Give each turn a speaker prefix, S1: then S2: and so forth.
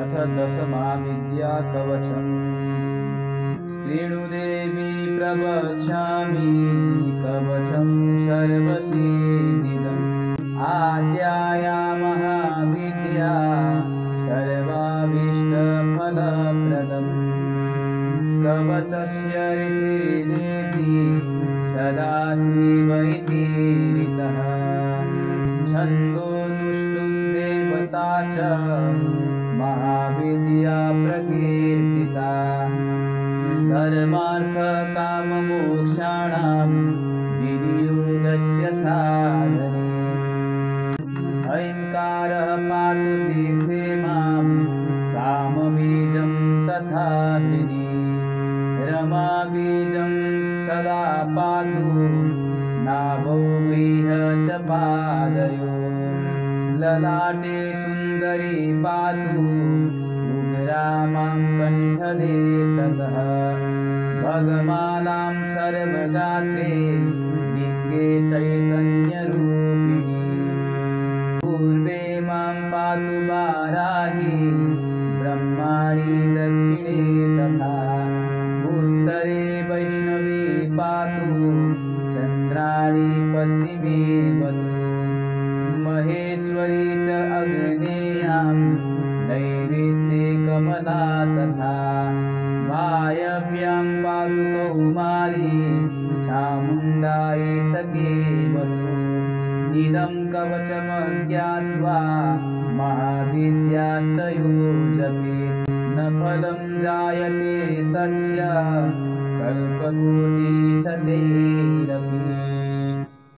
S1: अथ दशमा विद्या कवचम्। श्रीणुदेवी प्रवक्ष्यामि कवचं सर्वसिद्धिदम्। आद्याया महाविद्या सर्वाभीष्टफलप्रदम्। कवचस्य ऋषिर्देवी सदाशिव इति ऋतः। छन्दोनुष्टुप् देवता च महाविद्या प्रकीर्तिता। धर्मार्थकाममोक्षाणां विनियोगस्य साधने। ऐङ्कारः पातु शीर्षे मां कामबीजं तथा हृदि। रमाबीजं सदा पातु नाभौ गृह्य च पादयो। ललाटे सुन्दरी पातु उग्रा मां कण्ठदेशतः। भगमालां सर्वगात्रे लिङ्गे चैतन्यरूपिणी। पूर्वे मां पातु वाराही ब्रह्माणि दक्षिणे तथा। उत्तरे वैष्णवी पातु चन्द्राणि पश्चिमे वतु। महेश्वरी च अग्नेयां नैऋत्ये कमला तथा। वायव्यां पातु कौमारी चामुण्डायै सखेवतु। इदं कवचमज्ञात्वा महाविद्याशयो जपेत्। न फलं जायते तस्य कल्पकोटिशतैरपि।